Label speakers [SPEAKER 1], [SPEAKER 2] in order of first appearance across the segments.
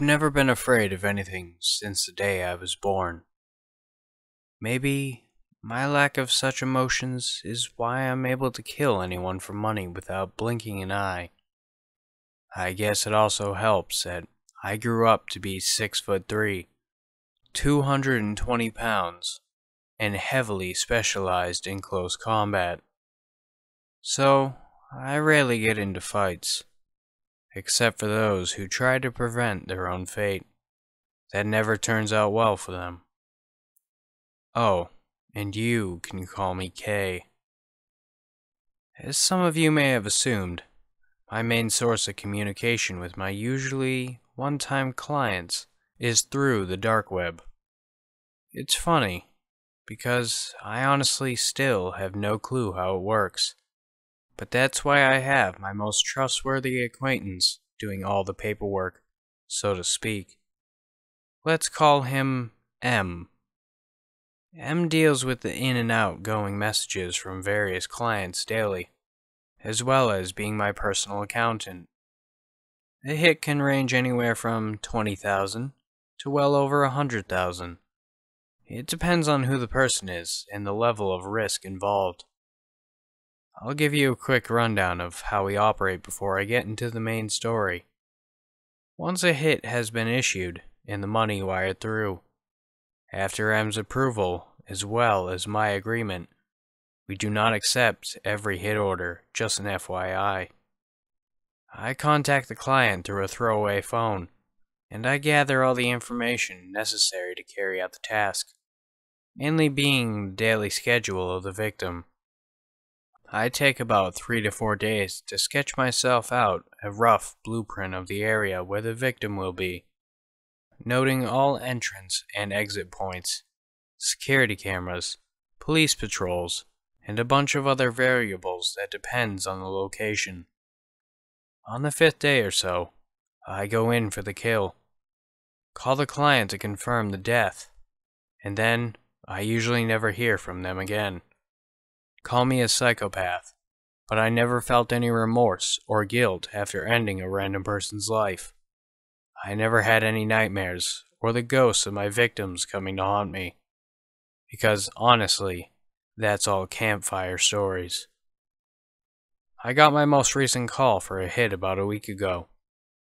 [SPEAKER 1] never been afraid of anything since the day I was born. Maybe my lack of such emotions is why I'm able to kill anyone for money without blinking an eye. I guess it also helps that I grew up to be 6'3", 220 pounds, and heavily specialized in close combat. So, I rarely get into fights, except for those who try to prevent their own fate. That never turns out well for them. Oh, and you can call me K. As some of you may have assumed, my main source of communication with my usually one-time clients is through the dark web. It's funny, because I honestly still have no clue how it works. But that's why I have my most trustworthy acquaintance doing all the paperwork, so to speak. Let's call him M. M deals with the in and outgoing messages from various clients daily, as well as being my personal accountant. The hit can range anywhere from 20,000 to well over 100,000. It depends on who the person is and the level of risk involved. I'll give you a quick rundown of how we operate before I get into the main story. Once a hit has been issued and the money wired through, after M's approval, as well as my agreement, we do not accept every hit order, just an FYI. I contact the client through a throwaway phone, and I gather all the information necessary to carry out the task, mainly being the daily schedule of the victim. I take about 3 to 4 days to sketch myself out a rough blueprint of the area where the victim will be, noting all entrance and exit points, security cameras, police patrols, and a bunch of other variables that depends on the location. On the 5th day or so, I go in for the kill, call the client to confirm the death, and then I usually never hear from them again. Call me a psychopath, but I never felt any remorse or guilt after ending a random person's life. I never had any nightmares or the ghosts of my victims coming to haunt me, because honestly, that's all campfire stories. I got my most recent call for a hit about a week ago,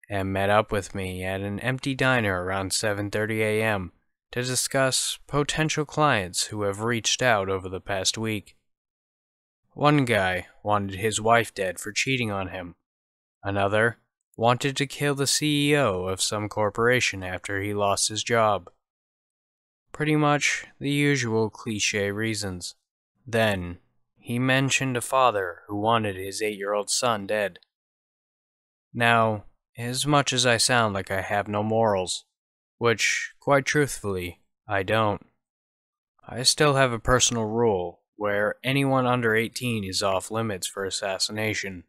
[SPEAKER 1] and met up with me at an empty diner around 7:30 a.m. to discuss potential clients who have reached out over the past week. One guy wanted his wife dead for cheating on him. Another wanted to kill the CEO of some corporation after he lost his job. Pretty much the usual cliché reasons. Then, he mentioned a father who wanted his 8-year-old son dead. Now, as much as I sound like I have no morals, which, quite truthfully, I don't, I still have a personal rule where anyone under 18 is off limits for assassination.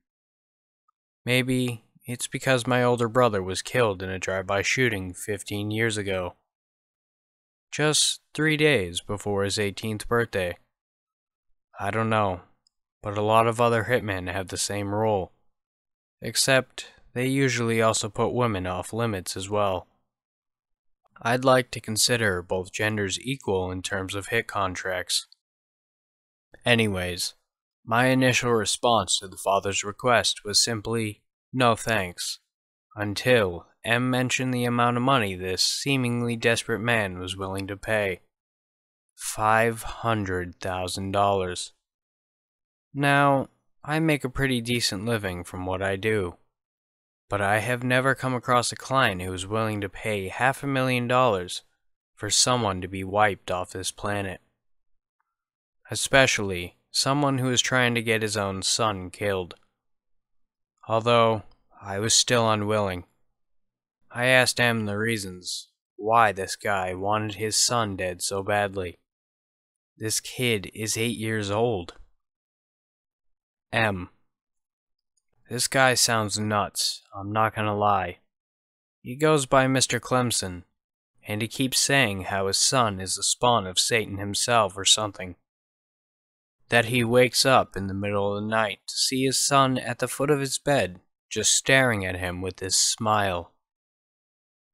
[SPEAKER 1] Maybe it's because my older brother was killed in a drive-by shooting 15 years ago, just 3 days before his 18th birthday. I don't know, but a lot of other hitmen have the same rule, except they usually also put women off limits as well. I'd like to consider both genders equal in terms of hit contracts. Anyways, my initial response to the father's request was simply, no thanks, until M mentioned the amount of money this seemingly desperate man was willing to pay. $500,000. Now, I make a pretty decent living from what I do, but I have never come across a client who is willing to pay $500,000 for someone to be wiped off this planet. Especially someone who is trying to get his own son killed. Although, I was still unwilling. I asked M the reasons why this guy wanted his son dead so badly. This kid is 8 years old. M. This guy sounds nuts, I'm not gonna lie. He goes by Mr. Clemson, and he keeps saying how his son is the spawn of Satan himself or something. That he wakes up in the middle of the night to see his son at the foot of his bed, just staring at him with this smile.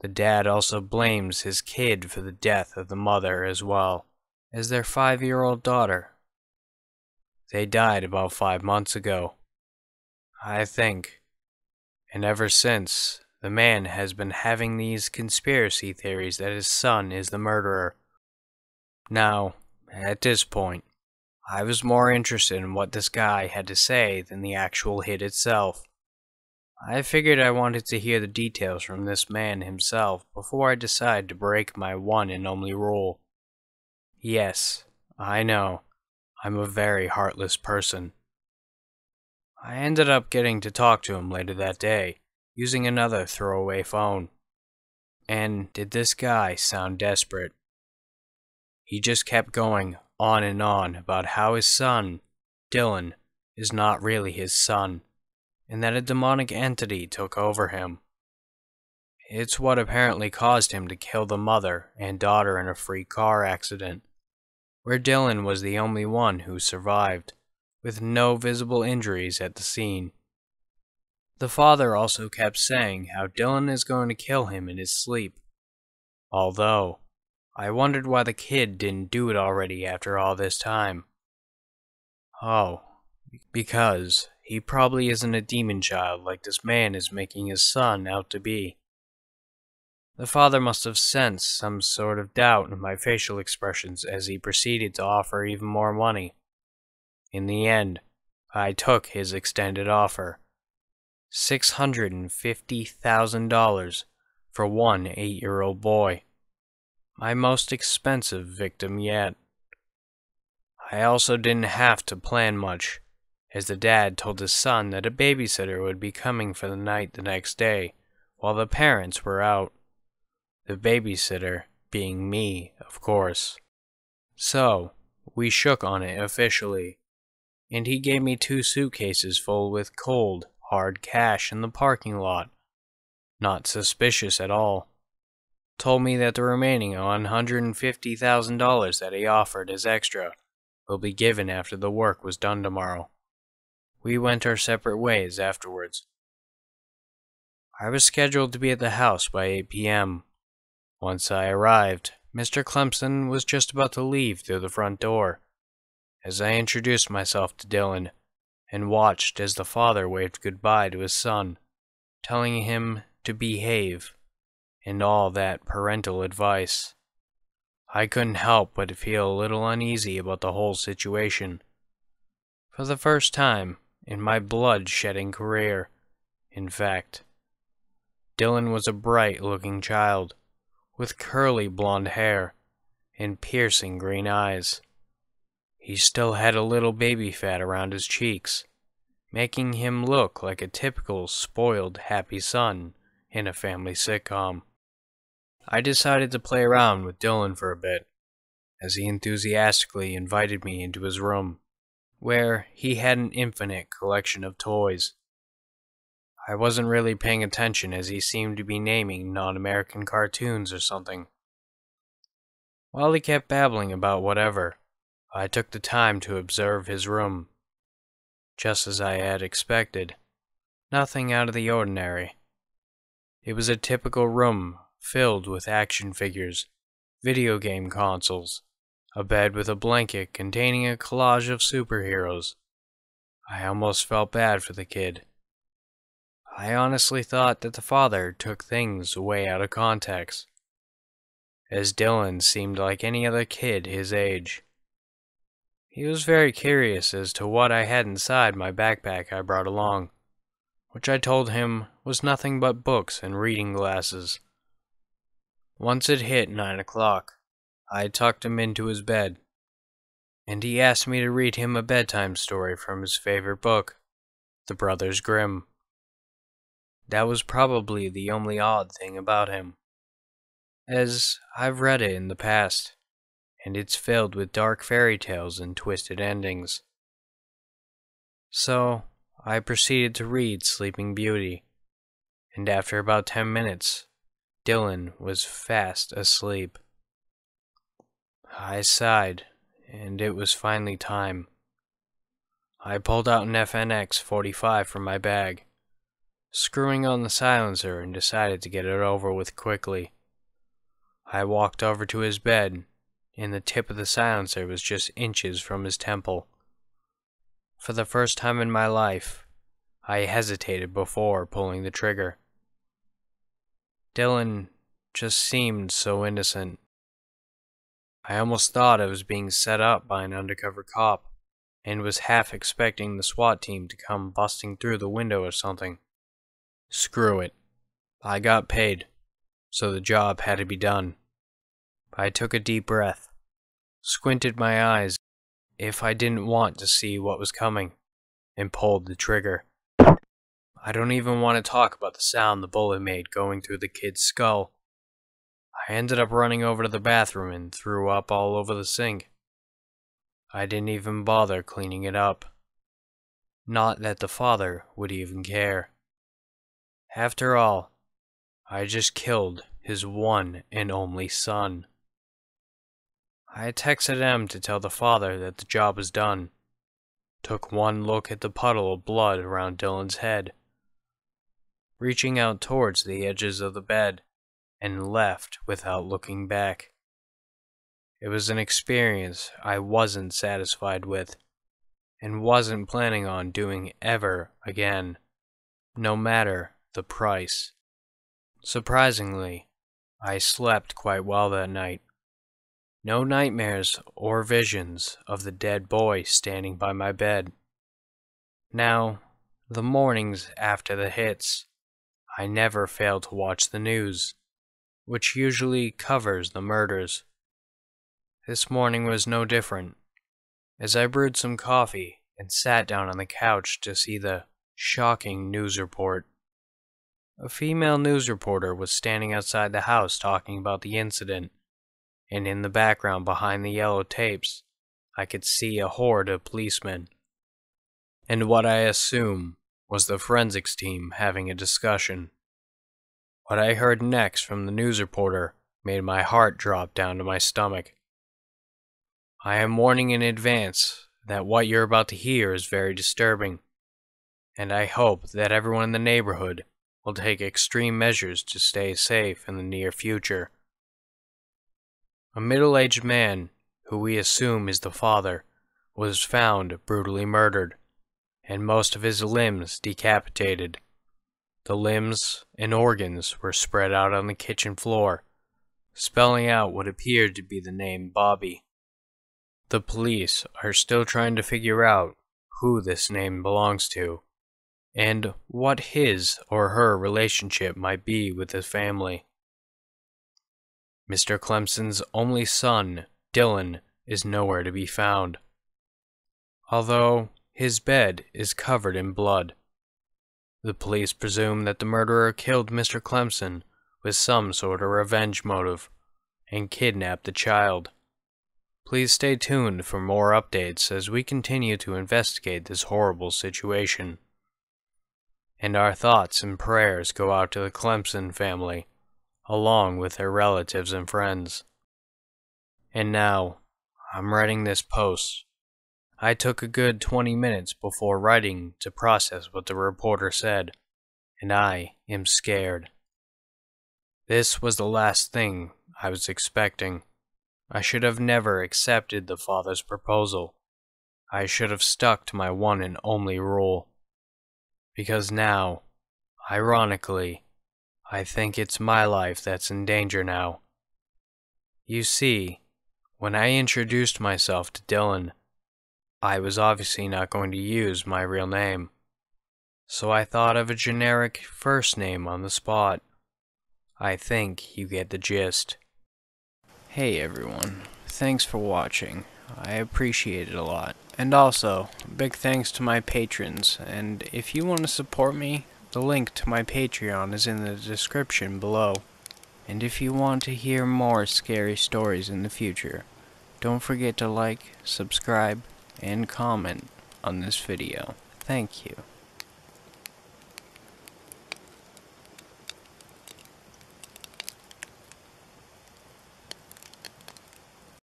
[SPEAKER 1] The dad also blames his kid for the death of the mother as well as their 5-year-old daughter. They died about 5 months ago, I think, and ever since, the man has been having these conspiracy theories that his son is the murderer. Now, at this point, I was more interested in what this guy had to say than the actual hit itself. I figured I wanted to hear the details from this man himself before I decided to break my one and only rule. Yes, I know, I'm a very heartless person. I ended up getting to talk to him later that day, using another throwaway phone. And did this guy sound desperate? He just kept going on and on about how his son, Dylan, is not really his son, and that a demonic entity took over him. It's what apparently caused him to kill the mother and daughter in a freak car accident, where Dylan was the only one who survived, with no visible injuries at the scene. The father also kept saying how Dylan is going to kill him in his sleep, although I wondered why the kid didn't do it already after all this time. Oh, because he probably isn't a demon child like this man is making his son out to be. The father must have sensed some sort of doubt in my facial expressions as he proceeded to offer even more money. In the end, I took his extended offer. $650,000 for one 8-year-old boy. My most expensive victim yet. I also didn't have to plan much, as the dad told his son that a babysitter would be coming for the night the next day, while the parents were out. The babysitter being me, of course. So, we shook on it officially, and he gave me 2 suitcases full with cold, hard cash in the parking lot. Not suspicious at all. Told me that the remaining $150,000 that he offered as extra will be given after the work was done tomorrow. We went our separate ways afterwards. I was scheduled to be at the house by 8 p.m. Once I arrived, Mr. Clemson was just about to leave through the front door, as I introduced myself to Dylan and watched as the father waved goodbye to his son, telling him to behave and all that parental advice. I couldn't help but feel a little uneasy about the whole situation. For the first time in my blood-shedding career, in fact. Dylan was a bright-looking child, with curly blonde hair and piercing green eyes. He still had a little baby fat around his cheeks, making him look like a typical spoiled, happy son in a family sitcom. I decided to play around with Dylan for a bit, as he enthusiastically invited me into his room, where he had an infinite collection of toys. I wasn't really paying attention as he seemed to be naming non-American cartoons or something. While he kept babbling about whatever, I took the time to observe his room. Just as I had expected, nothing out of the ordinary. It was a typical room filled with action figures, video game consoles, a bed with a blanket containing a collage of superheroes. I almost felt bad for the kid. I honestly thought that the father took things way out of context, as Dylan seemed like any other kid his age. He was very curious as to what I had inside my backpack I brought along, which I told him was nothing but books and reading glasses. Once it hit 9 o'clock, I tucked him into his bed, and he asked me to read him a bedtime story from his favorite book, The Brothers Grimm. That was probably the only odd thing about him, as I've read it in the past, and it's filled with dark fairy tales and twisted endings. So, I proceeded to read Sleeping Beauty, and after about 10 minutes, Dylan was fast asleep. I sighed, and it was finally time. I pulled out an FNX 45 from my bag, screwing on the silencer, and decided to get it over with quickly. I walked over to his bed, and the tip of the silencer was just inches from his temple. For the first time in my life, I hesitated before pulling the trigger. Dylan just seemed so innocent. I almost thought I was being set up by an undercover cop, and was half expecting the SWAT team to come busting through the window or something. Screw it. I got paid, so the job had to be done. I took a deep breath, squinted my eyes if I didn't want to see what was coming, and pulled the trigger. I don't even want to talk about the sound the bullet made going through the kid's skull. I ended up running over to the bathroom and threw up all over the sink. I didn't even bother cleaning it up. Not that the father would even care. After all, I just killed his one and only son. I texted him to tell the father that the job was done. Took one look at the puddle of blood around Dylan's head, reaching out towards the edges of the bed, and left without looking back. It was an experience I wasn't satisfied with, and wasn't planning on doing ever again, no matter the price. Surprisingly, I slept quite well that night. No nightmares or visions of the dead boy standing by my bed. Now, the mornings after the hits, I never fail to watch the news, which usually covers the murders. This morning was no different, as I brewed some coffee and sat down on the couch to see the shocking news report. A female news reporter was standing outside the house talking about the incident, and in the background behind the yellow tapes, I could see a horde of policemen, and what I assume was the forensics team having a discussion. What I heard next from the news reporter made my heart drop down to my stomach. I am warning in advance that what you're about to hear is very disturbing, and I hope that everyone in the neighborhood will take extreme measures to stay safe in the near future. A middle-aged man, who we assume is the father, was found brutally murdered, and most of his limbs decapitated. The limbs and organs were spread out on the kitchen floor, spelling out what appeared to be the name Bobby. The police are still trying to figure out who this name belongs to, and what his or her relationship might be with his family. Mr. Clemson's only son, Dylan, is nowhere to be found, although his bed is covered in blood. The police presume that the murderer killed Mr. Clemson with some sort of revenge motive, and kidnapped the child. Please stay tuned for more updates as we continue to investigate this horrible situation. And our thoughts and prayers go out to the Clemson family, along with their relatives and friends. And now, I'm writing this post. I took a good 20 minutes before writing to process what the reporter said, and I am scared. This was the last thing I was expecting. I should have never accepted the father's proposal. I should have stuck to my one and only rule. Because now, ironically, I think it's my life that's in danger now. You see, when I introduced myself to Dylan, I was obviously not going to use my real name, so I thought of a generic first name on the spot. I think you get the gist. Hey everyone, thanks for watching. I appreciate it a lot. And also, big thanks to my patrons, and if you want to support me, the link to my Patreon is in the description below. And if you want to hear more scary stories in the future, don't forget to like, subscribe, and comment on this video. Thank you.